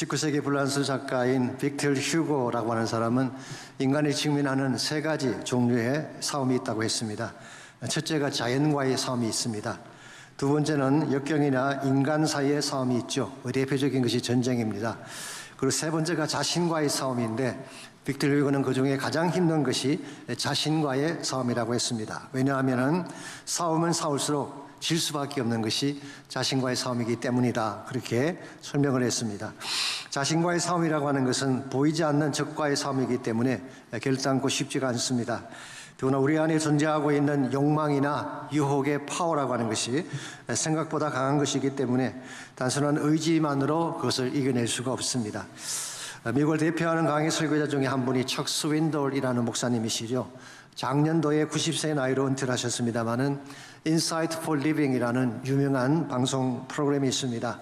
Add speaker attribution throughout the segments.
Speaker 1: 19세기 불란스 작가인 빅터 휴고라고 하는 사람은 인간이 직면하는 세 가지 종류의 싸움이 있다고 했습니다. 첫째가 자연과의 싸움이 있습니다. 두 번째는 역경이나 인간 사이의 싸움이 있죠. 대표적인 것이 전쟁입니다. 그리고 세 번째가 자신과의 싸움인데 빅터 휴고는 그중에 가장 힘든 것이 자신과의 싸움이라고 했습니다. 왜냐하면 싸우면 싸울수록 질 수밖에 없는 것이 자신과의 싸움이기 때문이다. 그렇게 설명을 했습니다. 자신과의 싸움이라고 하는 것은 보이지 않는 적과의 싸움이기 때문에 결단코 쉽지가 않습니다. 더구나 우리 안에 존재하고 있는 욕망이나 유혹의 파워라고 하는 것이 생각보다 강한 것이기 때문에 단순한 의지만으로 그것을 이겨낼 수가 없습니다. 미국을 대표하는 강의 설교자 중에 한 분이 척 스윈돌이라는 목사님이시죠. 작년도에 90세의 나이로 은퇴를 하셨습니다마는 Insight for Living이라는 유명한 방송 프로그램이 있습니다.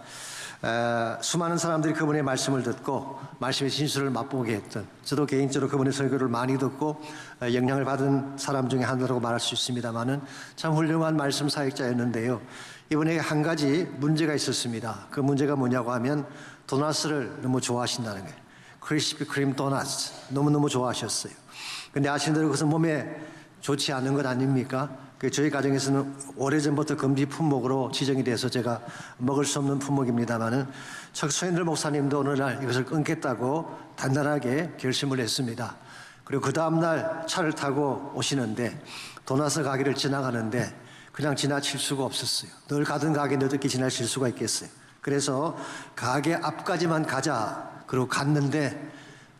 Speaker 1: 수많은 사람들이 그분의 말씀을 듣고 말씀의 진술을 맛보게 했던, 저도 개인적으로 그분의 설교를 많이 듣고 영향을 받은 사람 중에 하나라고 말할 수 있습니다마는 참 훌륭한 말씀 사역자였는데요. 이번에 한 가지 문제가 있었습니다. 그 문제가 뭐냐고 하면 도넛을 너무 좋아하신다는 거예요. 크리스피 크림 도넛 너무너무 좋아하셨어요. 근데 아시는 대로 그것은 몸에 좋지 않은 것 아닙니까? 저희 가정에서는 오래전부터 금지 품목으로 지정이 돼서 제가 먹을 수 없는 품목입니다만은 척 스윈돌 목사님도 어느 날 이것을 끊겠다고 단단하게 결심을 했습니다. 그리고 그 다음날 차를 타고 오시는데 도넛 가게를 지나가는데 그냥 지나칠 수가 없었어요. 늘 가던 가게인데 어떻게 지나칠 수가 있겠어요. 그래서 가게 앞까지만 가자 그러고 갔는데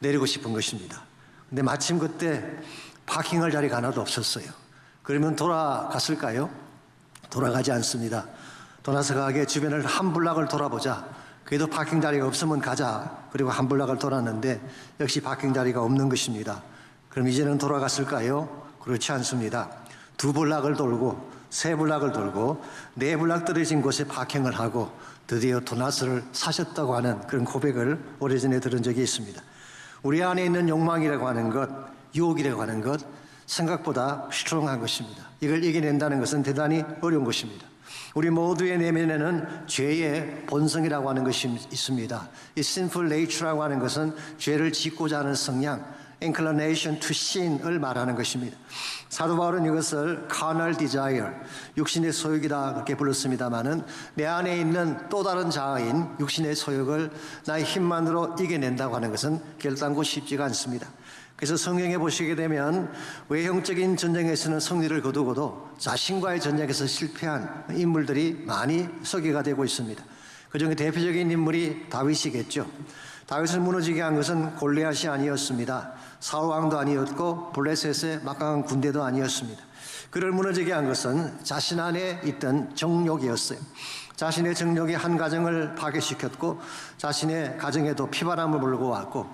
Speaker 1: 내리고 싶은 것입니다. 근데 마침 그때 파킹할 자리가 하나도 없었어요. 그러면 돌아갔을까요? 돌아가지 않습니다. 도넛 가게 주변을 한 블락을 돌아보자. 그래도 파킹 자리가 없으면 가자. 그리고 한 블락을 돌았는데 역시 파킹 자리가 없는 것입니다. 그럼 이제는 돌아갔을까요? 그렇지 않습니다. 두 블락을 돌고 세 블락을 돌고 네 블락 떨어진 곳에 파킹을 하고 드디어 도넛을 사셨다고 하는 그런 고백을 오래전에 들은 적이 있습니다. 우리 안에 있는 욕망이라고 하는 것, 유혹이라고 하는 것, 생각보다 스트롱한 것입니다. 이걸 이겨낸다는 것은 대단히 어려운 것입니다. 우리 모두의 내면에는 죄의 본성이라고 하는 것이 있습니다. 이 sinful nature라고 하는 것은 죄를 짓고자 하는 성향, inclination to sin을 말하는 것입니다. 사도 바울은 이것을 carnal desire, 육신의 소욕이다 그렇게 불렀습니다마는 내 안에 있는 또 다른 자아인 육신의 소욕을 나의 힘만으로 이겨낸다고 하는 것은 결단코 쉽지가 않습니다. 그래서 성경에 보시게 되면 외형적인 전쟁에서는 승리를 거두고도 자신과의 전쟁에서 실패한 인물들이 많이 소개가 되고 있습니다. 그중에 대표적인 인물이 다윗이겠죠. 다윗을 무너지게 한 것은 골리앗이 아니었습니다. 사울 왕도 아니었고 블레셋의 막강한 군대도 아니었습니다. 그를 무너지게 한 것은 자신 안에 있던 정욕이었어요. 자신의 정욕이 한 가정을 파괴시켰고 자신의 가정에도 피바람을 불고 왔고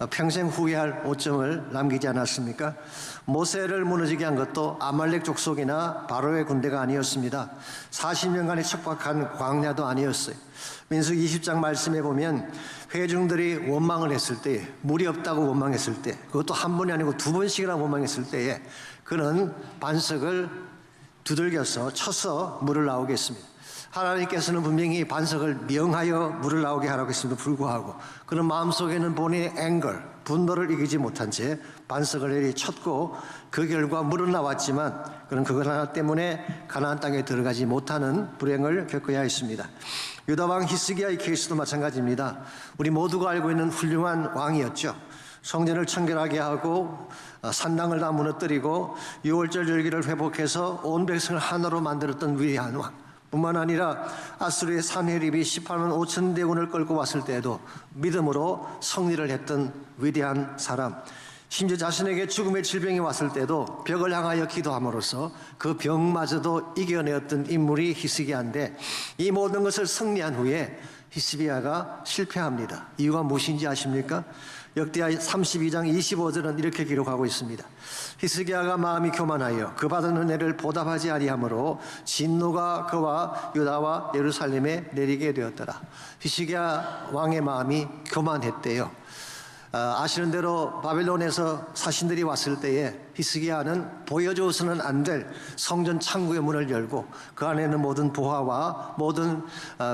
Speaker 1: 평생 후회할 오점을 남기지 않았습니까? 모세를 무너지게 한 것도 아말렉 족속이나 바로의 군대가 아니었습니다. 40년간의 척박한 광야도 아니었어요. 민수기 20장 말씀에 보면 회중들이 원망을 했을 때, 물이 없다고 원망했을 때, 그것도 한 번이 아니고 두 번씩이나 원망했을 때에 그는 반석을 두들겨서 쳐서 물을 나오게 했습니다. 하나님께서는 분명히 반석을 명하여 물을 나오게 하라고 했음에도 불구하고 그는 마음속에는 본인의 앵걸, 분노를 이기지 못한 채 반석을 내리쳤고 그 결과 물은 나왔지만 그는 그것 하나 때문에 가나안 땅에 들어가지 못하는 불행을 겪어야 했습니다. 유다왕 히스기야의 케이스도 마찬가지입니다. 우리 모두가 알고 있는 훌륭한 왕이었죠. 성전을 청결하게 하고 산당을 다 무너뜨리고 유월절 절기를 회복해서 온 백성을 하나로 만들었던 위대한 왕. 뿐만 아니라 아수르의 산헤립이 18만 5천 대군을 끌고 왔을 때에도 믿음으로 승리를 했던 위대한 사람. 심지어 자신에게 죽음의 질병이 왔을 때도 벽을 향하여 기도함으로써 그 병마저도 이겨내었던 인물이 히스기야인데 이 모든 것을 승리한 후에 히스기야가 실패합니다. 이유가 무엇인지 아십니까? 역대하 32장 25절은 이렇게 기록하고 있습니다. 히스기야가 마음이 교만하여 그 받은 은혜를 보답하지 아니하므로 진노가 그와 유다와 예루살렘에 내리게 되었더라. 히스기야 왕의 마음이 교만했대요. 아시는 대로 바벨론에서 사신들이 왔을 때에 히스기야는 보여줘서는 안 될 성전 창구의 문을 열고 그 안에 있는 모든 보화와 모든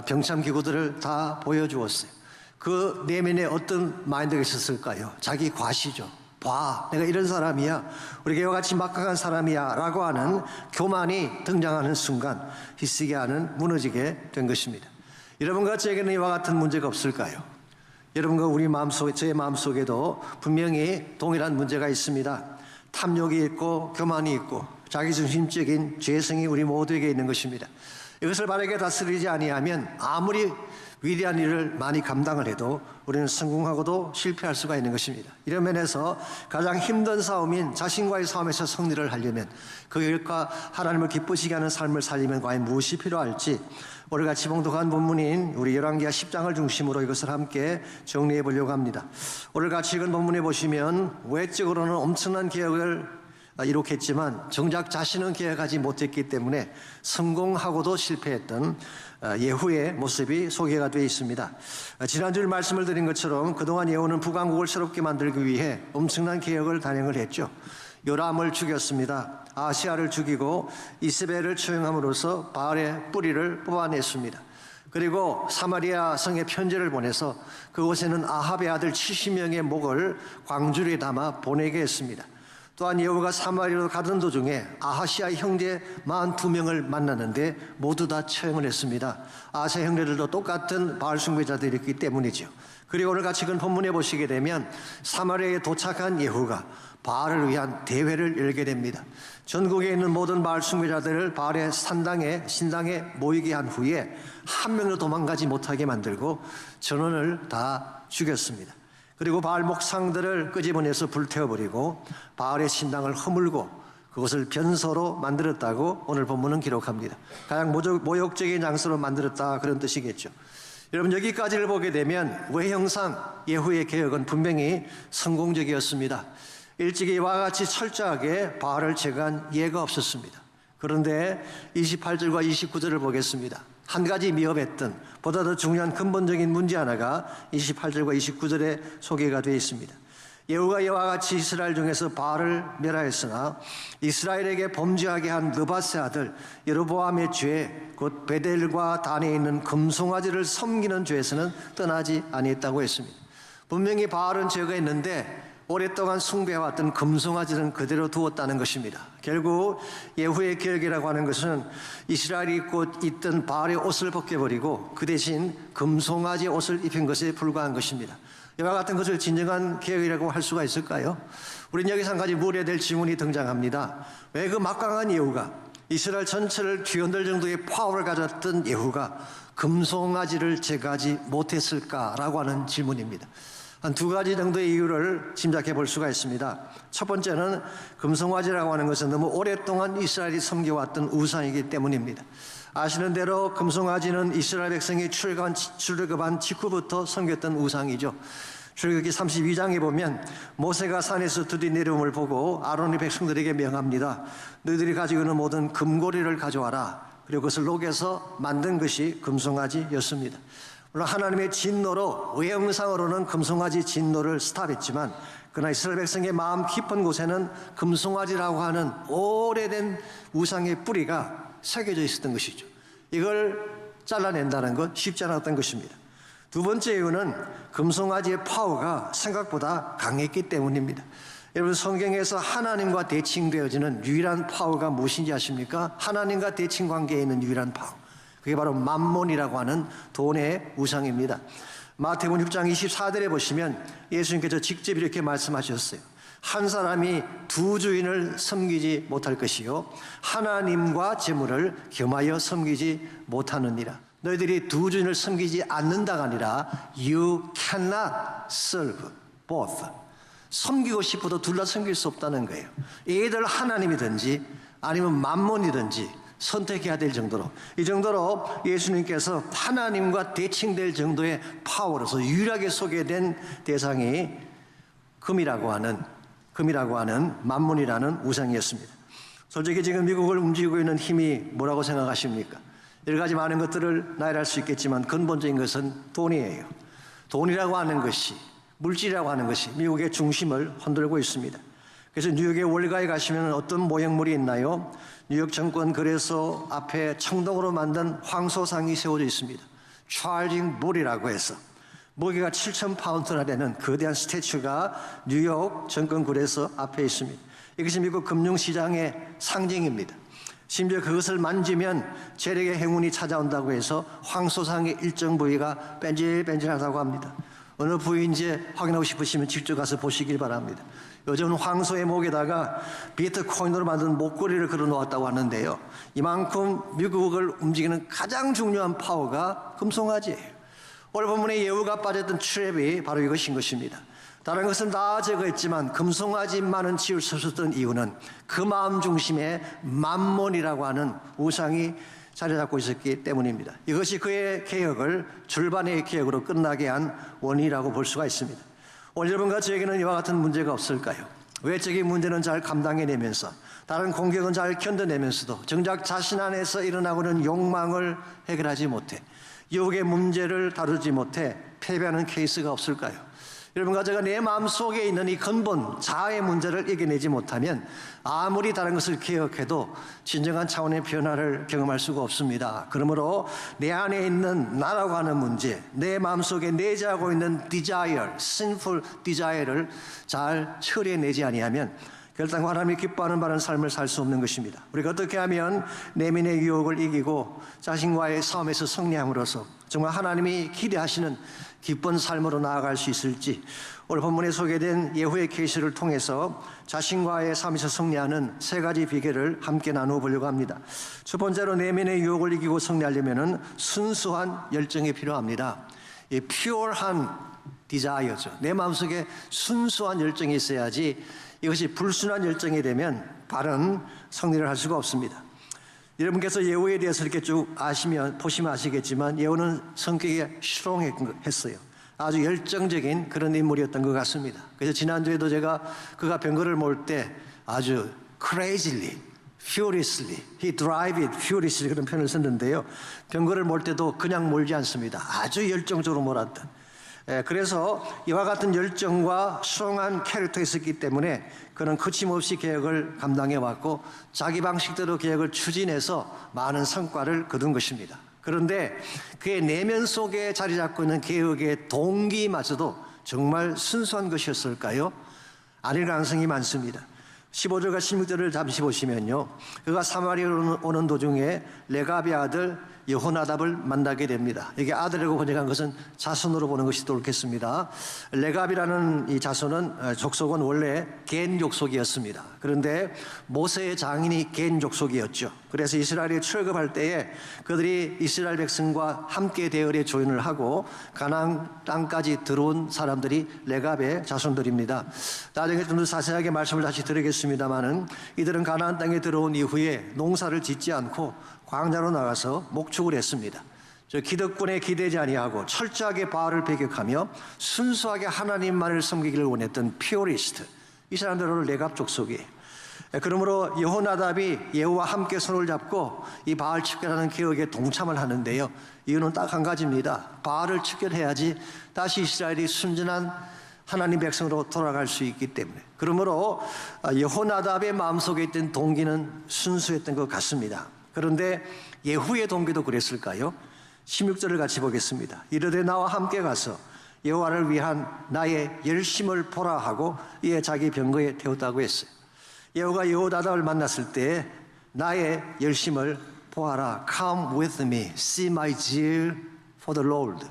Speaker 1: 병참 기구들을 다 보여주었어요. 그 내면에 어떤 마인드가 있었을까요? 자기 과시죠. 봐, 내가 이런 사람이야, 우리 이와 같이 막강한 사람이야 라고 하는 교만이 등장하는 순간 히스기야는 무너지게 된 것입니다. 여러분과 저에게는 이와 같은 문제가 없을까요? 여러분과 우리 마음속에, 제 마음속에도 분명히 동일한 문제가 있습니다. 탐욕이 있고 교만이 있고 자기중심적인 죄성이 우리 모두에게 있는 것입니다. 이것을 바르게 다스리지 아니하면 아무리 위대한 일을 많이 감당을 해도 우리는 성공하고도 실패할 수가 있는 것입니다. 이런 면에서 가장 힘든 싸움인 자신과의 싸움에서 승리를 하려면 그 결과 하나님을 기쁘시게 하는 삶을 살리면 과연 무엇이 필요할지 오늘같이 봉독한 본문인 우리 열왕기하 10장을 중심으로 이것을 함께 정리해 보려고 합니다. 오늘같이 읽은 본문에 보시면 외적으로는 엄청난 개혁을 이룩했지만 정작 자신은 계획하지 못했기 때문에 성공하고도 실패했던 예후의 모습이 소개가 되어 있습니다. 지난주에 말씀을 드린 것처럼 그동안 예후는 북왕국을 새롭게 만들기 위해 엄청난 개혁을 단행을 했죠. 요람을 죽였습니다. 아시아를 죽이고 이스벨을 처형함으로써 바알의 뿌리를 뽑아냈습니다. 그리고 사마리아 성에 편지를 보내서 그곳에는 아합의 아들 70명의 목을 광주리에 담아 보내게 했습니다. 또한 예후가 사마리아로 가던 도중에 아하시아의 형제 42명을 만났는데 모두 다 처형을 했습니다. 아하시아 형제들도 똑같은 바알 숭배자들이었기 때문이죠. 그리고 오늘 같이 그 본문에 보시게 되면 사마리아에 도착한 예후가 바알을 위한 대회를 열게 됩니다. 전국에 있는 모든 바알 숭배자들을 바알의 신당에 모이게 한 후에 한 명도 도망가지 못하게 만들고 전원을 다 죽였습니다. 그리고 바알 목상들을 끄집어내서 불태워버리고 바알의 신당을 허물고 그것을 변소로 만들었다고 오늘 본문은 기록합니다. 가장 모욕적인 장소로 만들었다, 그런 뜻이겠죠. 여러분, 여기까지를 보게 되면 외형상 예후의 개혁은 분명히 성공적이었습니다. 일찍이 이와 같이 철저하게 바알을 제거한 예가 없었습니다. 그런데 28절과 29절을 보겠습니다. 한 가지 미흡했던 보다 더 중요한 근본적인 문제 하나가 28절과 29절에 소개가 되어 있습니다. 예후가 이와 같이 이스라엘 중에서 바알을 멸하였으나 이스라엘에게 범죄하게 한 느밧의 아들 여로보암의 죄, 곧 베델과 단에 있는 금송아지를 섬기는 죄에서는 떠나지 아니했다고 했습니다. 분명히 바알은 죄가 있는데 오랫동안 숭배해왔던 금송아지는 그대로 두었다는 것입니다. 결국 예후의 개혁이라고 하는 것은 이스라엘이 입고 있던 바알의 옷을 벗겨버리고 그 대신 금송아지 옷을 입힌 것에 불과한 것입니다. 이와 같은 것을 진정한 개혁이라고 할 수가 있을까요? 우리는 여기서 한 가지 물어야 될 질문이 등장합니다. 왜 그 막강한 예후가, 이스라엘 전체를 뒤흔들 정도의 파워를 가졌던 예후가 금송아지를 제거하지 못했을까라고 하는 질문입니다. 한 두 가지 정도의 이유를 짐작해 볼 수가 있습니다. 첫 번째는 금송아지라고 하는 것은 너무 오랫동안 이스라엘이 섬겨왔던 우상이기 때문입니다. 아시는 대로 금송아지는 이스라엘 백성이 출애굽한 직후부터 섬겼던 우상이죠. 출애굽기 32장에 보면 모세가 산에서 드디어 내려옴을 보고 아론의 백성들에게 명합니다. 너희들이 가지고 있는 모든 금고리를 가져와라. 그리고 그것을 녹여서 만든 것이 금송아지였습니다. 물론 하나님의 진노로 외형상으로는 금송아지 진노를 스탑했지만 그러나 이스라엘 백성의 마음 깊은 곳에는 금송아지라고 하는 오래된 우상의 뿌리가 새겨져 있었던 것이죠. 이걸 잘라낸다는 것 쉽지 않았던 것입니다. 두 번째 이유는 금송아지의 파워가 생각보다 강했기 때문입니다. 여러분, 성경에서 하나님과 대칭되어지는 유일한 파워가 무엇인지 아십니까? 하나님과 대칭 관계에 있는 유일한 파워, 그게 바로 맘몬이라고 하는 돈의 우상입니다. 마태복음 6장 24절에 보시면 예수님께서 직접 이렇게 말씀하셨어요. 한 사람이 두 주인을 섬기지 못할 것이요 하나님과 재물을 겸하여 섬기지 못하느니라. 너희들이 두 주인을 섬기지 않는다가 아니라 You cannot serve both. 섬기고 싶어도 둘 다 섬길 수 없다는 거예요. 얘들 하나님이든지 아니면 맘몬이든지 선택해야 될 정도로, 이 정도로 예수님께서 하나님과 대칭될 정도의 파워로서 유일하게 소개된 대상이 금이라고 하는 맘몬이라는 우상이었습니다. 솔직히 지금 미국을 움직이고 있는 힘이 뭐라고 생각하십니까? 여러 가지 많은 것들을 나열할 수 있겠지만 근본적인 것은 돈이에요. 돈이라고 하는 것이, 물질이라고 하는 것이 미국의 중심을 흔들고 있습니다. 그래서 뉴욕의 월가에 가시면 어떤 모형물이 있나요? 뉴욕 정권 거래소 앞에 청동으로 만든 황소상이 세워져 있습니다. 찰징 볼이라고 해서 무게가 7,000파운드나 되는 거대한 스태츄가 뉴욕 정권굴에서 앞에 있습니다. 이것이 미국 금융시장의 상징입니다. 심지어 그것을 만지면 재력의 행운이 찾아온다고 해서 황소상의 일정 부위가 뺀질뺀질하다고 합니다. 어느 부위인지 확인하고 싶으시면 직접 가서 보시길 바랍니다. 요즘은 황소의 목에다가 비트코인으로 만든 목걸이를 걸어 놓았다고 하는데요. 이만큼 미국을 움직이는 가장 중요한 파워가 금송아지예요. 오늘 본문에 예후가 빠졌던 트랩이 바로 이것인 것입니다. 다른 것은 다 제거했지만 금송아지만은 지울 수 없었던 이유는 그 마음 중심에 만몬이라고 하는 우상이 자리 잡고 있었기 때문입니다. 이것이 그의 개혁을 줄반의 개혁으로 끝나게 한 원인이라고 볼 수가 있습니다. 오늘 여러분과 저에게는 이와 같은 문제가 없을까요? 외적인 문제는 잘 감당해내면서 다른 공격은 잘 견뎌내면서도 정작 자신 안에서 일어나고 있는 욕망을 해결하지 못해 유혹의 문제를 다루지 못해 패배하는 케이스가 없을까요? 여러분과 제가 내 마음속에 있는 이 근본 자아의 문제를 이겨내지 못하면 아무리 다른 것을 개혁해도 진정한 차원의 변화를 경험할 수가 없습니다. 그러므로 내 안에 있는 나라고 하는 문제, 내 마음속에 내재하고 있는 desire, sinful desire를 잘 처리해내지 아니하면 결단과 하나님이 기뻐하는 바른 삶을 살 수 없는 것입니다. 우리가 어떻게 하면 내면의 유혹을 이기고 자신과의 싸움에서 승리함으로써 정말 하나님이 기대하시는 기쁜 삶으로 나아갈 수 있을지 오늘 본문에 소개된 예후의 케이스를 통해서 자신과의 삶에서 승리하는 세 가지 비결을 함께 나누어 보려고 합니다. 첫 번째로 내면의 유혹을 이기고 승리하려면 순수한 열정이 필요합니다. 이 pure한 desire죠. 내 마음속에 순수한 열정이 있어야지 이것이 불순한 열정이 되면 바른 승리를 할 수가 없습니다. 여러분께서 예후에 대해서 이렇게 쭉 보시면 아시겠지만 예후는 성격이 strong했어요. 아주 열정적인 그런 인물이었던 것 같습니다. 그래서 지난주에도 제가 그가 병거를 몰 때 아주 crazily, furiously, he drive it furiously 그런 표현을 썼는데요. 병거를 몰 때도 그냥 몰지 않습니다. 아주 열정적으로 몰았던. 그래서 이와 같은 열정과 수용한 캐릭터가 있었기 때문에 그는 거침없이 개혁을 감당해왔고 자기 방식대로 개혁을 추진해서 많은 성과를 거둔 것입니다. 그런데 그의 내면 속에 자리 잡고 있는 개혁의 동기마저도 정말 순수한 것이었을까요? 아닐 가능성이 많습니다. 15절과 16절을 잠시 보시면요. 그가 사마리아로 오는 도중에 레갑의 아들 여호나답을 만나게 됩니다. 여기 아들이라고 번역한 것은 자손으로 보는 것이 더 옳겠습니다. 레갑이라는 이 자손은 족속은 원래 겐 족속이었습니다. 그런데 모세의 장인이 겐 족속이었죠. 그래서 이스라엘이 출애굽할 때에 그들이 이스라엘 백성과 함께 대열에 조인을 하고 가나안 땅까지 들어온 사람들이 레갑의 자손들입니다. 나중에 좀 더 자세하게 말씀을 다시 드리겠습니다만은 이들은 가나안 땅에 들어온 이후에 농사를 짓지 않고 광야로 나가서 목축을 했습니다. 기득권에 기대지 아니하고 철저하게 바알을 배격하며 순수하게 하나님만을 섬기기를 원했던 피오리스트, 이 사람들은 레갑 족속이에요. 그러므로 여호나답이 예후와 함께 손을 잡고 이 바알 척결하는 개혁에 동참을 하는데요. 이유는 딱 한 가지입니다. 바알을 척결해야지 다시 이스라엘이 순전한 하나님 백성으로 돌아갈 수 있기 때문에. 그러므로 여호나답의 마음속에 있던 동기는 순수했던 것 같습니다. 그런데 예후의 동기도 그랬을까요? 16절을 같이 보겠습니다. 이르되 나와 함께 가서 여호와를 위한 나의 열심을 보라 하고 이에 자기 병거에 태웠다고 했어요. 예후가 여호나답을 만났을 때 나의 열심을 보아라. Come with me, see my zeal for the Lord.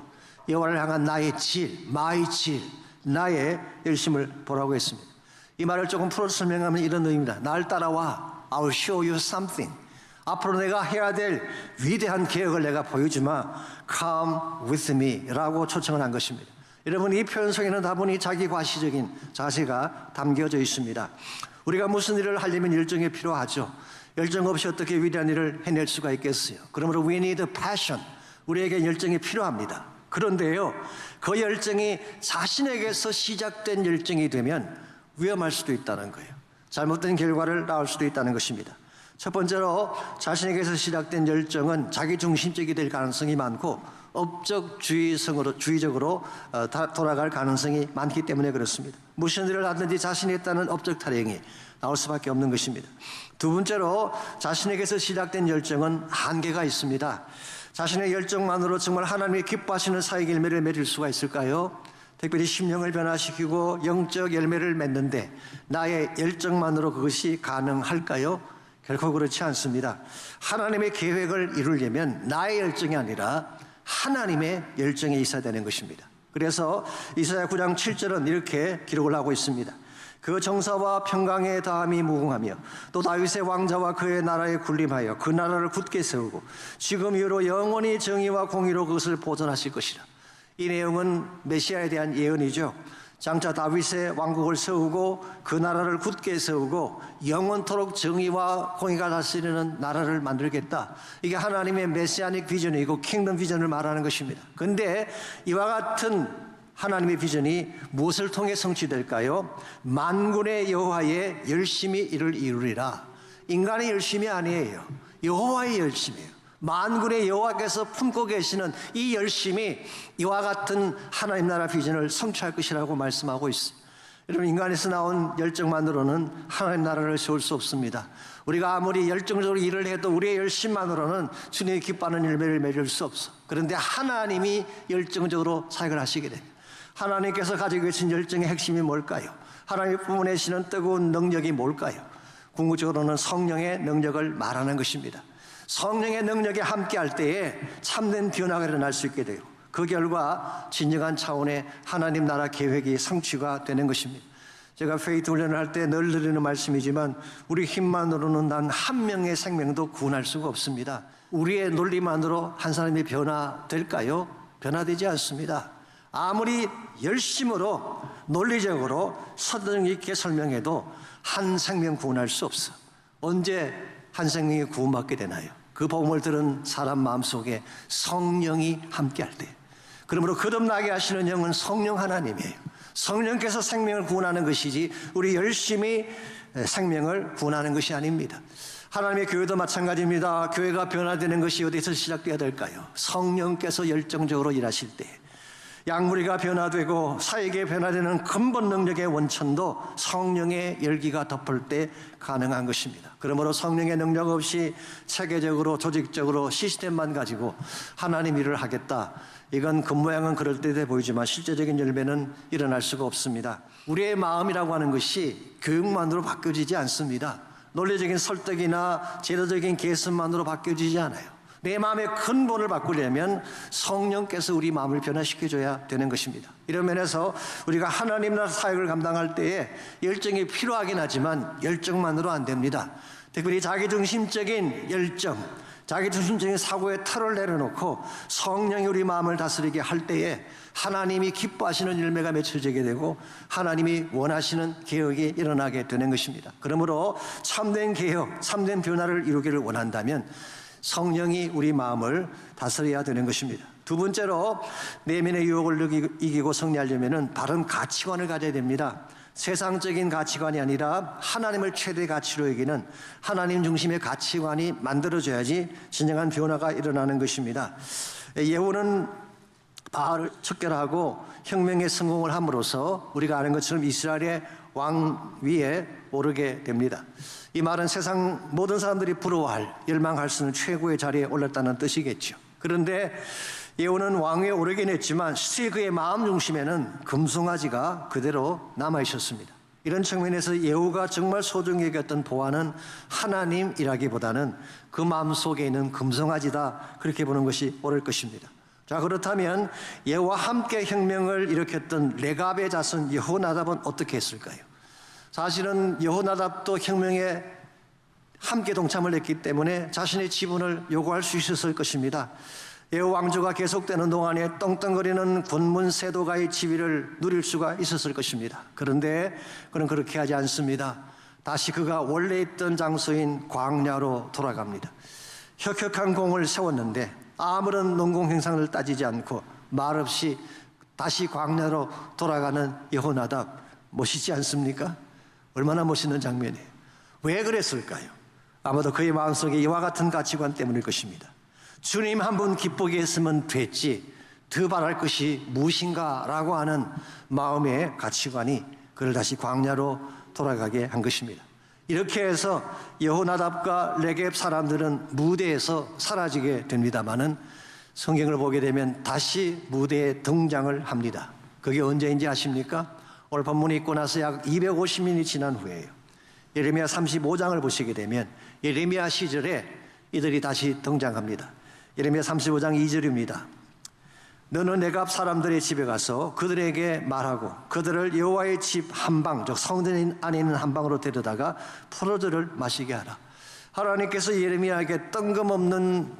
Speaker 1: 여호와를 향한 나의 질, my 질, 나의 열심을 보라고 했습니다. 이 말을 조금 풀어 설명하면 이런 의미입니다. 날 따라와, I'll show you something. 앞으로 내가 해야 될 위대한 개혁을 내가 보여주마. Come with me 라고 초청을 한 것입니다. 여러분, 이 표현 속에는 다분히 자기 과시적인 자세가 담겨져 있습니다. 우리가 무슨 일을 하려면 열정이 필요하죠. 열정 없이 어떻게 위대한 일을 해낼 수가 있겠어요. 그러므로 we need passion. 우리에게 열정이 필요합니다. 그런데요, 그 열정이 자신에게서 시작된 열정이 되면 위험할 수도 있다는 거예요. 잘못된 결과를 낳을 수도 있다는 것입니다. 첫 번째로 자신에게서 시작된 열정은 자기중심적이 될 가능성이 많고 업적주의적으로 돌아갈 가능성이 많기 때문에 그렇습니다. 무슨 일을 하든지 자신이 있다는 업적 타령이 나올 수밖에 없는 것입니다. 두 번째로 자신에게서 시작된 열정은 한계가 있습니다. 자신의 열정만으로 정말 하나님이 기뻐하시는 사역 열매를 맺을 수가 있을까요? 특별히 심령을 변화시키고 영적 열매를 맺는데 나의 열정만으로 그것이 가능할까요? 결코 그렇지 않습니다. 하나님의 계획을 이루려면 나의 열정이 아니라 하나님의 열정이 있어야 되는 것입니다. 그래서 이사야 9장 7절은 이렇게 기록을 하고 있습니다. 그 정사와 평강의 다함이 무궁하며 또 다윗의 왕자와 그의 나라에 군림하여 그 나라를 굳게 세우고 지금 이후로 영원히 정의와 공의로 그것을 보존하실 것이라. 이 내용은 메시아에 대한 예언이죠. 장차 다윗의 왕국을 세우고 그 나라를 굳게 세우고 영원토록 정의와 공의가 다스리는 나라를 만들겠다. 이게 하나님의 메시아닉 비전이고 킹덤 비전을 말하는 것입니다. 그런데 이와 같은 하나님의 비전이 무엇을 통해 성취될까요? 만군의 여호와의 열심히 이를 이루리라. 인간의 열심이 아니에요. 여호와의 열심이에요. 만군의 여호와께서 품고 계시는 이 열심이 이와 같은 하나님 나라 비전을 성취할 것이라고 말씀하고 있습니다. 여러분, 인간에서 나온 열정만으로는 하나님 나라를 세울 수 없습니다. 우리가 아무리 열정적으로 일을 해도 우리의 열심만으로는 주님이 기뻐하는 열매를 맺을 수 없어. 그런데 하나님이 열정적으로 사역을 하시게 됩니다. 하나님께서 가지고 계신 열정의 핵심이 뭘까요? 하나님이 뿜어내시는 뜨거운 능력이 뭘까요? 궁극적으로는 성령의 능력을 말하는 것입니다. 성령의 능력이 함께할 때에 참된 변화가 일어날 수 있게 돼요. 그 결과 진정한 차원의 하나님 나라 계획이 성취가 되는 것입니다. 제가 페이트 훈련을 할 때 늘 드리는 말씀이지만 우리 힘만으로는 단 한 명의 생명도 구원할 수가 없습니다. 우리의 논리만으로 한 사람이 변화될까요? 변화되지 않습니다. 아무리 열심으로 논리적으로 설득 있게 설명해도 한 생명 구원할 수 없어. 언제 한 생명이 구원받게 되나요? 그 복음을 들은 사람 마음속에 성령이 함께할 때. 그러므로 거듭나게 하시는 영은 성령 하나님이에요. 성령께서 생명을 구원하는 것이지 우리 열심히 생명을 구원하는 것이 아닙니다. 하나님의 교회도 마찬가지입니다. 교회가 변화되는 것이 어디서 시작되어야 될까요? 성령께서 열정적으로 일하실 때. 양무리가 변화되고 사역에 변화되는 근본 능력의 원천도 성령의 열기가 덮을 때 가능한 것입니다. 그러므로 성령의 능력 없이 체계적으로 조직적으로 시스템만 가지고 하나님 일을 하겠다. 이건 겉모양은 그럴듯해 보이지만 실제적인 열매는 일어날 수가 없습니다. 우리의 마음이라고 하는 것이 교육만으로 바뀌어지지 않습니다. 논리적인 설득이나 제도적인 개선만으로 바뀌어지지 않아요. 내 마음의 근본을 바꾸려면 성령께서 우리 마음을 변화시켜줘야 되는 것입니다. 이런 면에서 우리가 하나님 나라 사역을 감당할 때에 열정이 필요하긴 하지만 열정만으로 안 됩니다. 특별히 자기중심적인 열정, 자기중심적인 사고의 틀을 내려놓고 성령이 우리 마음을 다스리게 할 때에 하나님이 기뻐하시는 열매가 맺혀지게 되고 하나님이 원하시는 개혁이 일어나게 되는 것입니다. 그러므로 참된 개혁, 참된 변화를 이루기를 원한다면 성령이 우리 마음을 다스려야 되는 것입니다. 두 번째로 내면의 유혹을 이기고 승리하려면 바른 가치관을 가져야 됩니다. 세상적인 가치관이 아니라 하나님을 최대 가치로 여기는 하나님 중심의 가치관이 만들어져야지 진정한 변화가 일어나는 것입니다. 예후는 바알을 척결하고 혁명에 성공을 함으로써 우리가 아는 것처럼 이스라엘의 왕위에 오르게 됩니다. 이 말은 세상 모든 사람들이 부러워할, 열망할 수 있는 최고의 자리에 올랐다는 뜻이겠죠. 그런데 예후는 왕위에 오르긴 했지만 스틸 그의 마음 중심에는 금송아지가 그대로 남아 있었습니다. 이런 측면에서 예후가 정말 소중히 여겼던 보안은 하나님이라기보다는 그 마음 속에 있는 금송아지다, 그렇게 보는 것이 옳을 것입니다. 자, 그렇다면 예후와 함께 혁명을 일으켰던 레갑의 자손 여호나답은 어떻게 했을까요? 사실은 여호나답도 혁명에 함께 동참을 했기 때문에 자신의 지분을 요구할 수 있었을 것입니다. 예후 왕조가 계속되는 동안에 떵떵거리는 군문 세도가의 지위를 누릴 수가 있었을 것입니다. 그런데 그는 그렇게 하지 않습니다. 다시 그가 원래 있던 장소인 광야로 돌아갑니다. 혁혁한 공을 세웠는데 아무런 농공 행상을 따지지 않고 말없이 다시 광야로 돌아가는 여호나답, 멋있지 않습니까? 얼마나 멋있는 장면이에요. 왜 그랬을까요? 아마도 그의 마음속에 이와 같은 가치관 때문일 것입니다. 주님 한 분 기쁘게 했으면 됐지 더 바랄 것이 무엇인가 라고 하는 마음의 가치관이 그를 다시 광야로 돌아가게 한 것입니다. 이렇게 해서 여호나답과 레겝 사람들은 무대에서 사라지게 됩니다마는 성경을 보게 되면 다시 무대에 등장을 합니다. 그게 언제인지 아십니까? 오늘 본문이 있고 나서 약 250년이 지난 후에요. 예레미야 35장을 보시게 되면 예레미야 시절에 이들이 다시 등장합니다. 예레미야 35장 2절입니다. 너는 네갑 사람들의 집에 가서 그들에게 말하고 그들을 여호와의 집 한방, 즉 성전 안에 있는 한방으로 데려다가 포도주를 마시게 하라. 하나님께서 예레미야에게 뜬금없는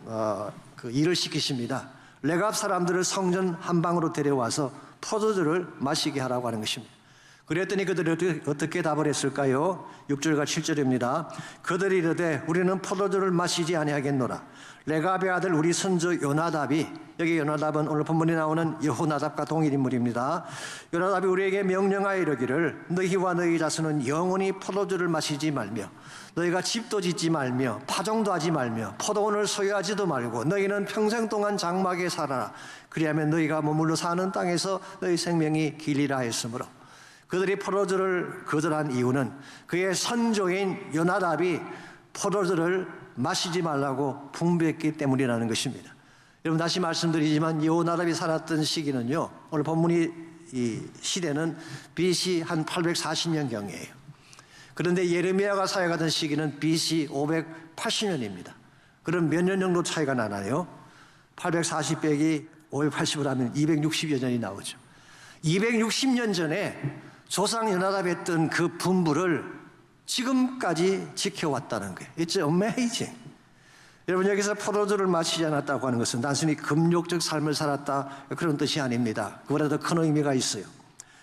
Speaker 1: 그 일을 시키십니다. 네갑 사람들을 성전 한방으로 데려와서 포도주를 마시게 하라고 하는 것입니다. 그랬더니 그들이 어떻게 답을 했을까요? 6절과 7절입니다. 그들이 이르되 우리는 포도주를 마시지 아니하겠노라. 레갑의 아들 우리 선조 요나답이, 여기 요나답은 오늘 본문에 나오는 여호나답과 동일 인물입니다. 요나답이 우리에게 명령하여 이르기를 너희와 너희 자손은 영원히 포도주를 마시지 말며 너희가 집도 짓지 말며 파종도 하지 말며 포도원을 소유하지도 말고 너희는 평생 동안 장막에 살아라. 그리하면 너희가 머물러 사는 땅에서 너희 생명이 길리라 했으므로, 그들이 포도주를 거절한 이유는 그의 선조인 요나답이 포도주를 마시지 말라고 분부했기 때문이라는 것입니다. 여러분, 다시 말씀드리지만 요나답이 살았던 시기는요, 오늘 본문이 이 시대는 BC 한 840년경이에요. 그런데 예레미야가 사역하던 시기는 BC 580년입니다. 그럼 몇 년 정도 차이가 나나요? 840 빼기 580을 하면 260여 년이 나오죠. 260년 전에 조상 요나답이 했던 그 분부를 지금까지 지켜왔다는 거예요. It's amazing. 여러분, 여기서 포도주를 마시지 않았다고 하는 것은 단순히 금욕적 삶을 살았다 그런 뜻이 아닙니다. 그보다 더 큰 의미가 있어요.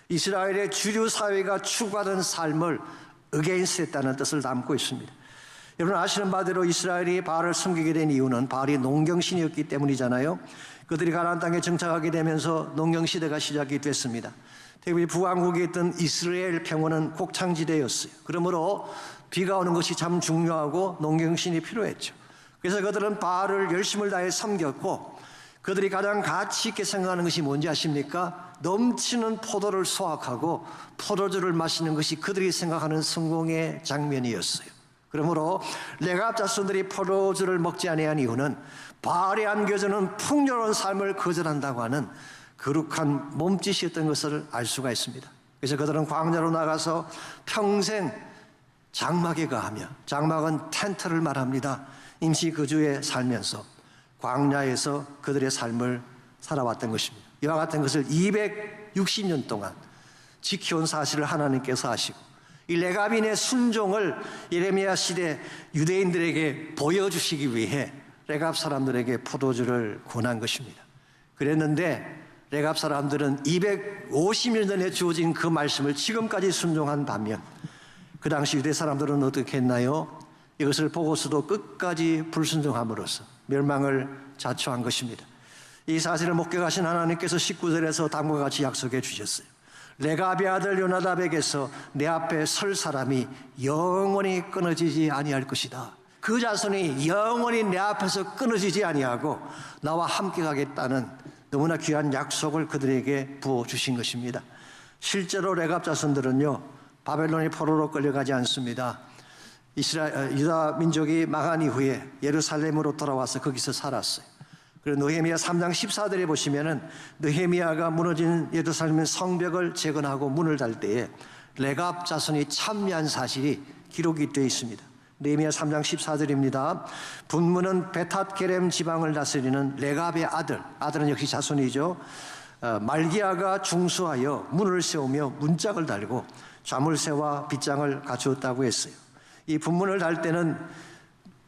Speaker 1: 이스라엘의 주류 사회가 추구하던 삶을 against했다는 뜻을 담고 있습니다. 여러분 아시는 바대로 이스라엘이 바알을 섬기게 된 이유는 바알이 농경신이었기 때문이잖아요. 그들이 가나안 땅에 정착하게 되면서 농경시대가 시작이 됐습니다. 특히 북왕국에 있던 이스라엘 평원은 곡창지대였어요. 그러므로 비가 오는 것이 참 중요하고 농경신이 필요했죠. 그래서 그들은 바알을 열심을 다해 섬겼고, 그들이 가장 가치 있게 생각하는 것이 뭔지 아십니까? 넘치는 포도를 수확하고 포도주를 마시는 것이 그들이 생각하는 성공의 장면이었어요. 그러므로 레갑 자손들이 포도주를 먹지 아니한 이유는 바알에 안겨주는 풍요로운 삶을 거절한다고 하는 거룩한 몸짓이었던 것을 알 수가 있습니다. 그래서 그들은 광야로 나가서 평생 장막에 거하며, 장막은 텐트를 말합니다. 임시 거주에 살면서 광야에서 그들의 삶을 살아왔던 것입니다. 이와 같은 것을 260년 동안 지켜온 사실을 하나님께서 아시고, 이 레갑인의 순종을 예레미야 시대 유대인들에게 보여주시기 위해 레갑 사람들에게 포도주를 권한 것입니다. 그랬는데 레갑 사람들은 250년 전에 주어진 그 말씀을 지금까지 순종한 반면, 그 당시 유대 사람들은 어떻게 했나요? 이것을 보고서도 끝까지 불순종함으로써 멸망을 자초한 것입니다. 이 사실을 목격하신 하나님께서 19절에서 다음과 같이 약속해 주셨어요. 레갑의 아들 요나답에게서 내 앞에 설 사람이 영원히 끊어지지 아니할 것이다. 그 자손이 영원히 내 앞에서 끊어지지 아니하고 나와 함께 가겠다는 너무나 귀한 약속을 그들에게 부어주신 것입니다. 실제로 레갑 자손들은요, 바벨론의 포로로 끌려가지 않습니다. 유다 민족이 망한 이후에 예루살렘으로 돌아와서 거기서 살았어요. 그리고 느헤미야 3장 14절에 보시면은 느헤미야가 무너진 예루살렘 성벽을 재건하고 문을 달 때에 레갑 자손이 참여한 사실이 기록이 되어 있습니다. 느헤미야 3장 14절입니다. 분문은 베탓게렘 지방을 다스리는 레갑의 아들은 역시 자손이죠. 말기야가 중수하여 문을 세우며 문짝을 달고 자물쇠와 빗장을 갖추었다고 했어요. 이 분문을 달 때는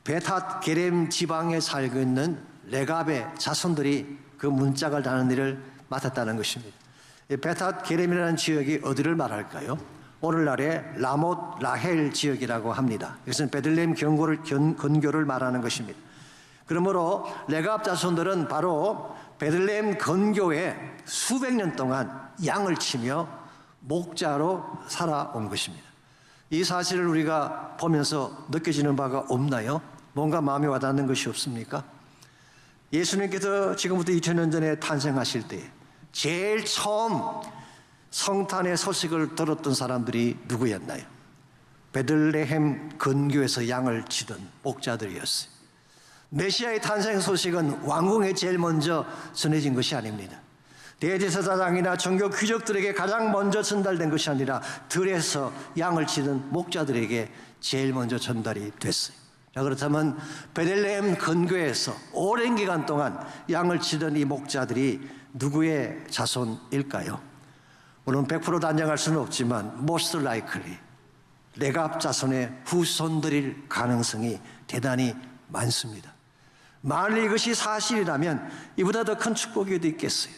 Speaker 1: 베탓게렘 지방에 살고 있는 레갑의 자손들이 그 문짝을 다는 일을 맡았다는 것입니다. 베탓게렘이라는 지역이 어디를 말할까요? 오늘날의 라못 라헬 지역이라고 합니다. 이것은 베들레헴 근교를 말하는 것입니다. 그러므로 레갑 자손들은 바로 베들레헴 근교에 수백 년 동안 양을 치며 목자로 살아온 것입니다. 이 사실을 우리가 보면서 느껴지는 바가 없나요? 뭔가 마음에 와닿는 것이 없습니까? 예수님께서 지금부터 2000년 전에 탄생하실 때 제일 처음 성탄의 소식을 들었던 사람들이 누구였나요? 베들레헴 근교에서 양을 치던 목자들이었어요. 메시아의 탄생 소식은 왕궁에 제일 먼저 전해진 것이 아닙니다. 대제사장이나 종교 귀족들에게 가장 먼저 전달된 것이 아니라 들에서 양을 치는 목자들에게 제일 먼저 전달이 됐어요. 자, 그렇다면 베들레헴 근교에서 오랜 기간 동안 양을 치던 이 목자들이 누구의 자손일까요? 물론 100% 단정할 수는 없지만 most likely 레갑 자손의 후손들일 가능성이 대단히 많습니다. 만일 이것이 사실이라면 이보다 더 큰 축복이 어디 있겠어요?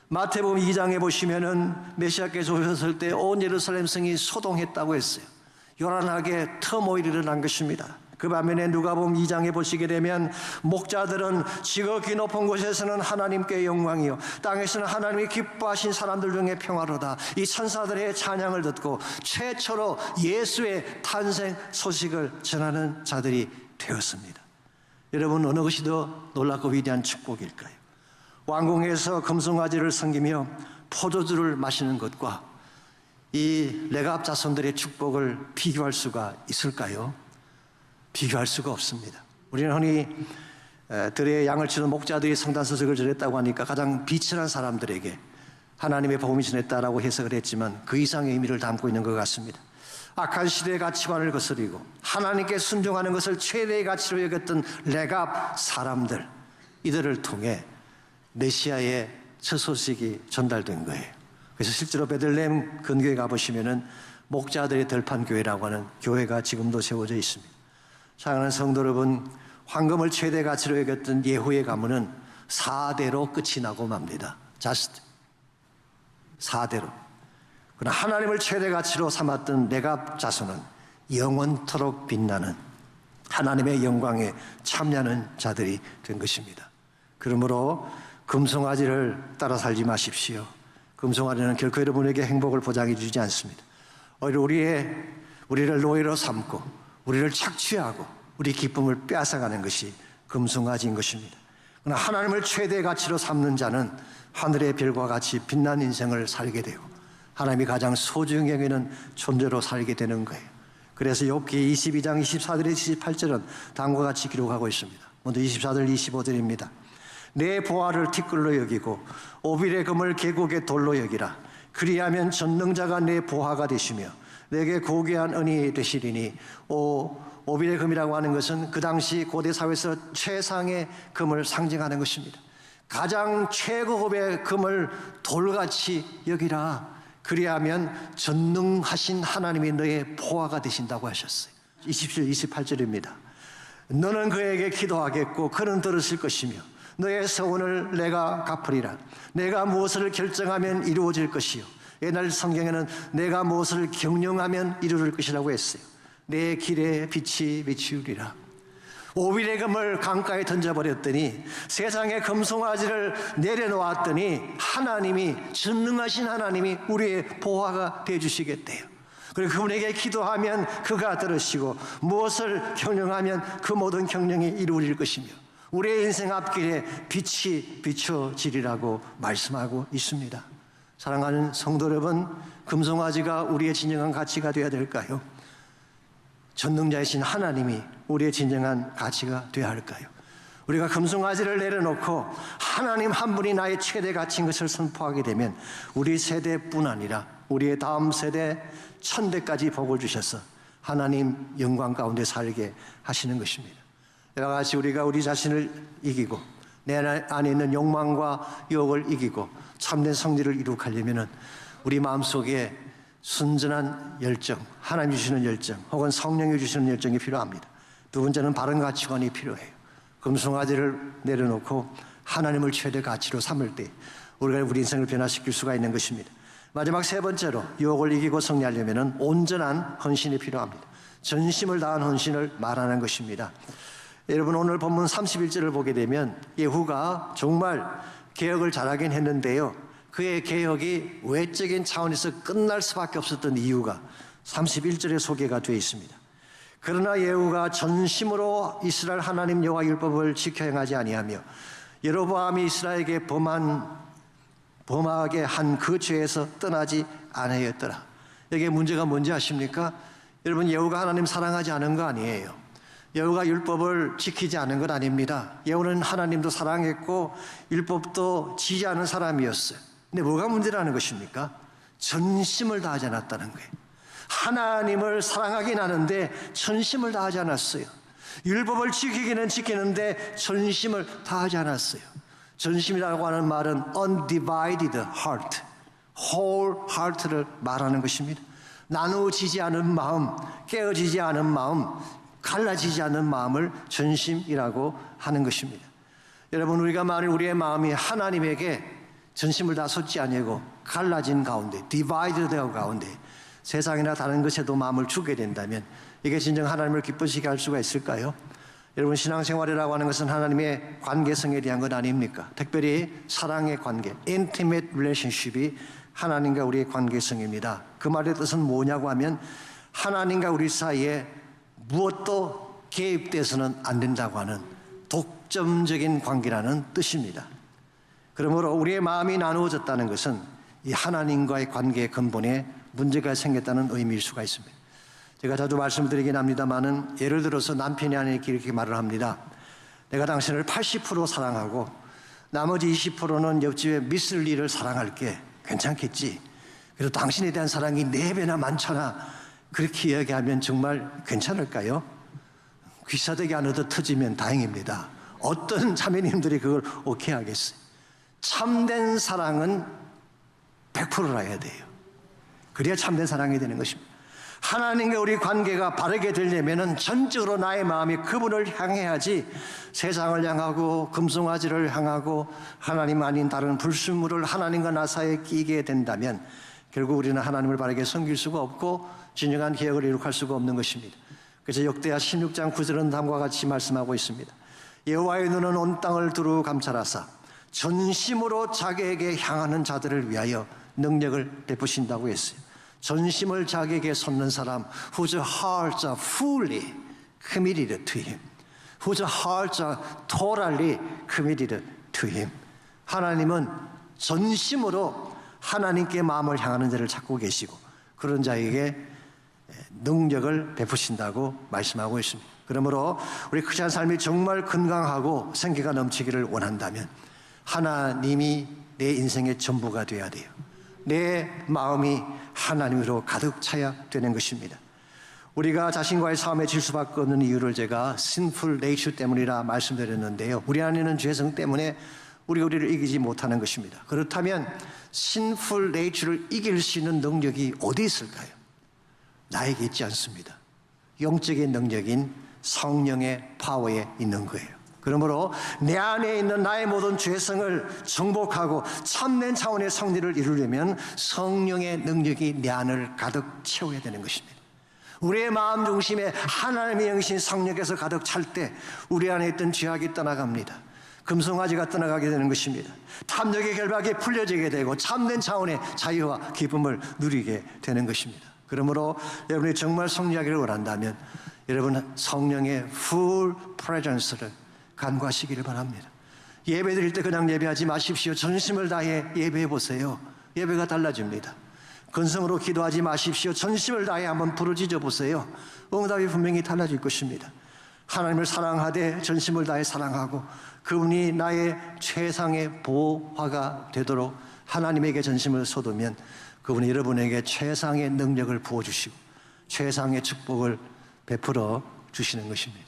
Speaker 1: 마태복음 2장에 보시면은 메시아께서 오셨을 때 온 예루살렘 성이 소동했다고 했어요. 요란하게 터모일이 일어난 것입니다. 그 반면에 누가복음 2장에 보시게 되면 목자들은 지극히 높은 곳에서는 하나님께 영광이요 땅에서는 하나님이 기뻐하신 사람들 중에 평화로다, 이 천사들의 찬양을 듣고 최초로 예수의 탄생 소식을 전하는 자들이 되었습니다. 여러분, 어느 것이 더 놀랍고 위대한 축복일까요? 왕궁에서 금송아지를 섬기며 포도주를 마시는 것과 이 레갑 자손들의 축복을 비교할 수가 있을까요? 비교할 수가 없습니다. 우리는 흔히 들에 양을 치는 목자들이 성단 소식을 전했다고 하니까 가장 비천한 사람들에게 하나님의 복음이 전했다라고 해석을 했지만 그 이상의 의미를 담고 있는 것 같습니다. 악한 시대의 가치관을 거스리고 하나님께 순종하는 것을 최대의 가치로 여겼던 레갑 사람들, 이들을 통해 메시아의 첫 소식이 전달된 거예요. 그래서 실제로 베들레헴 근교에 가보시면은 목자들의 들판교회라고 하는 교회가 지금도 세워져 있습니다. 사랑하는 성도 여러분, 황금을 최대 가치로 여겼던 예후의 가문은 4대로 끝이 나고 맙니다. just 4대로. 그러나 하나님을 최대 가치로 삼았던 레갑 자손은 영원토록 빛나는 하나님의 영광에 참여하는 자들이 된 것입니다. 그러므로 금송아지를 따라 살지 마십시오. 금송아지는 결코 여러분에게 행복을 보장해 주지 않습니다. 우리를 노예로 삼고 우리를 착취하고 우리 기쁨을 빼앗아가는 것이 금송아지인 것입니다. 그러나 하나님을 최대의 가치로 삼는 자는 하늘의 별과 같이 빛난 인생을 살게 되고 하나님이 가장 소중히 여기는 존재로 살게 되는 거예요. 그래서 욥기 22장 24절에서 28절은 다음과 같이 기록하고 있습니다. 먼저 24절 25절입니다. 내 보화를 티끌로 여기고 오빌의 금을 계곡의 돌로 여기라. 그리하면 전능자가 내 보화가 되시며 내게 고귀한 은이 되시리니. 오빌의 금이라고 하는 것은 그 당시 고대 사회에서 최상의 금을 상징하는 것입니다. 가장 최고급의 금을 돌같이 여기라. 그리하면 전능하신 하나님이 너의 보화가 되신다고 하셨어요. 27, 28절입니다. 너는 그에게 기도하겠고 그는 들으실 것이며 너의 서원을 내가 갚으리라. 내가 무엇을 결정하면 이루어질 것이요 옛날 성경에는 내가 무엇을 경영하면 이루어질 것이라고 했어요. 내 길에 빛이 비추리라. 오빌의 금을 강가에 던져버렸더니 세상에 금송아지를 내려놓았더니 하나님이, 전능하신 하나님이 우리의 보화가 되어주시겠대요. 그리고 그분에게 기도하면 그가 들으시고 무엇을 경영하면 그 모든 경영이 이루어질 것이며 우리의 인생 앞길에 빛이 비춰지리라고 말씀하고 있습니다. 사랑하는 성도 여러분, 금송아지가 우리의 진정한 가치가 되어야 될까요? 전능자이신 하나님이 우리의 진정한 가치가 되어야 할까요? 우리가 금송아지를 내려놓고 하나님 한 분이 나의 최대 가치인 것을 선포하게 되면 우리 세대뿐 아니라 우리의 다음 세대 천대까지 복을 주셔서 하나님 영광 가운데 살게 하시는 것입니다. 이와 같이 우리가 우리 자신을 이기고 내 안에 있는 욕망과 유혹을 이기고 참된 성리를 이룩하려면 우리 마음속에 순전한 열정, 하나님 주시는 열정 혹은 성령이 주시는 열정이 필요합니다. 두 번째는 바른 가치관이 필요해요. 금송아지를 내려놓고 하나님을 최대 가치로 삼을 때 우리가 우리 인생을 변화시킬 수가 있는 것입니다. 마지막 세 번째로 유혹을 이기고 승리하려면 온전한 헌신이 필요합니다. 전심을 다한 헌신을 말하는 것입니다. 여러분, 오늘 본문 31절을 보게 되면 예후가 정말 개혁을 잘하긴 했는데요, 그의 개혁이 외적인 차원에서 끝날 수밖에 없었던 이유가 31절에 소개가 되어 있습니다. 그러나 예후가 전심으로 이스라엘 하나님 여호와 율법을 지켜 행하지 아니하며 여로보암이 이스라엘에게 범하게 한 그 죄에서 떠나지 아니하였더라. 여기에 문제가 뭔지 아십니까? 여러분, 예후가 하나님 사랑하지 않은 거 아니에요. 여호와가 율법을 지키지 않은 것 아닙니다. 여호와는 하나님도 사랑했고 율법도 지지 않은 사람이었어요. 근데 뭐가 문제라는 것입니까? 전심을 다하지 않았다는 거예요. 하나님을 사랑하긴 하는데 전심을 다하지 않았어요. 율법을 지키기는 지키는데 전심을 다하지 않았어요. 전심이라고 하는 말은 undivided heart, whole heart를 말하는 것입니다. 나누어지지 않은 마음, 깨어지지 않은 마음, 갈라지지 않는 마음을 전심이라고 하는 것입니다. 여러분, 우리가 만일 우리의 마음이 하나님에게 전심을 다 쏟지 아니하고 갈라진 가운데, 디바이드 되어 가운데 세상이나 다른 것에도 마음을 주게 된다면 이게 진정 하나님을 기쁘시게 할 수가 있을까요? 여러분, 신앙생활이라고 하는 것은 하나님의 관계성에 대한 것 아닙니까? 특별히 사랑의 관계, intimate relationship이 하나님과 우리의 관계성입니다. 그 말의 뜻은 뭐냐고 하면 하나님과 우리 사이에 무엇도 개입돼서는 안 된다고 하는 독점적인 관계라는 뜻입니다. 그러므로 우리의 마음이 나누어졌다는 것은 이 하나님과의 관계의 근본에 문제가 생겼다는 의미일 수가 있습니다. 제가 자주 말씀드리긴 합니다만은 예를 들어서 남편이 아내에게 이렇게 말을 합니다. 내가 당신을 80% 사랑하고 나머지 20%는 옆집에 미스 리를 사랑할게. 괜찮겠지? 그래도 당신에 대한 사랑이 4배나 많잖아. 그렇게 이야기하면 정말 괜찮을까요? 귀사되게 안 얻어 터지면 다행입니다. 어떤 자매님들이 그걸 오케이 하겠어요? 참된 사랑은 100%라 해야 돼요. 그래야 참된 사랑이 되는 것입니다. 하나님과 우리 관계가 바르게 되려면 전적으로 나의 마음이 그분을 향해야지 세상을 향하고 금송아지를 향하고 하나님 아닌 다른 불순물을 하나님과 나 사이에 끼게 된다면 결국 우리는 하나님을 바르게 섬길 수가 없고 진정한 개혁을 이룩할 수가 없는 것입니다. 그래서 역대하 16장 9절은 다음과 같이 말씀하고 있습니다. 여호와의 눈은 온 땅을 두루 감찰하사 전심으로 자기에게 향하는 자들을 위하여 능력을 베푸신다고 했어요. 전심을 자기에게 쏟는 사람, whose hearts are fully committed to him, whose hearts are totally committed to him. 하나님은 전심으로 하나님께 마음을 향하는 자를 찾고 계시고 그런 자에게 능력을 베푸신다고 말씀하고 있습니다. 그러므로 우리 크리스찬 삶이 정말 건강하고 생기가 넘치기를 원한다면 하나님이 내 인생의 전부가 되어야 돼요. 내 마음이 하나님으로 가득 차야 되는 것입니다. 우리가 자신과의 싸움에 질 수밖에 없는 이유를 제가 sinful nature 때문이라 말씀드렸는데요. 우리 안에는 죄성 때문에 우리를 이기지 못하는 것입니다. 그렇다면 sinful nature를 이길 수 있는 능력이 어디 있을까요? 나에게 있지 않습니다. 영적인 능력인 성령의 파워에 있는 거예요. 그러므로 내 안에 있는 나의 모든 죄성을 정복하고 참된 차원의 승리를 이루려면 성령의 능력이 내 안을 가득 채워야 되는 것입니다. 우리의 마음 중심에 하나님의 영신 성령께서 가득 찰 때 우리 안에 있던 죄악이 떠나갑니다. 금송아지가 떠나가게 되는 것입니다. 탐욕의 결박이 풀려지게 되고 참된 차원의 자유와 기쁨을 누리게 되는 것입니다. 그러므로 여러분이 정말 승리하기를 원한다면 여러분 성령의 full presence를 간구하시기를 바랍니다. 예배 드릴 때 그냥 예배하지 마십시오. 전심을 다해 예배해 보세요. 예배가 달라집니다. 근성으로 기도하지 마십시오. 전심을 다해 한번 부르짖어 보세요. 응답이 분명히 달라질 것입니다. 하나님을 사랑하되 전심을 다해 사랑하고 그분이 나의 최상의 보호화가 되도록 하나님에게 전심을 쏟으면 그분이 여러분에게 최상의 능력을 부어주시고 최상의 축복을 베풀어 주시는 것입니다.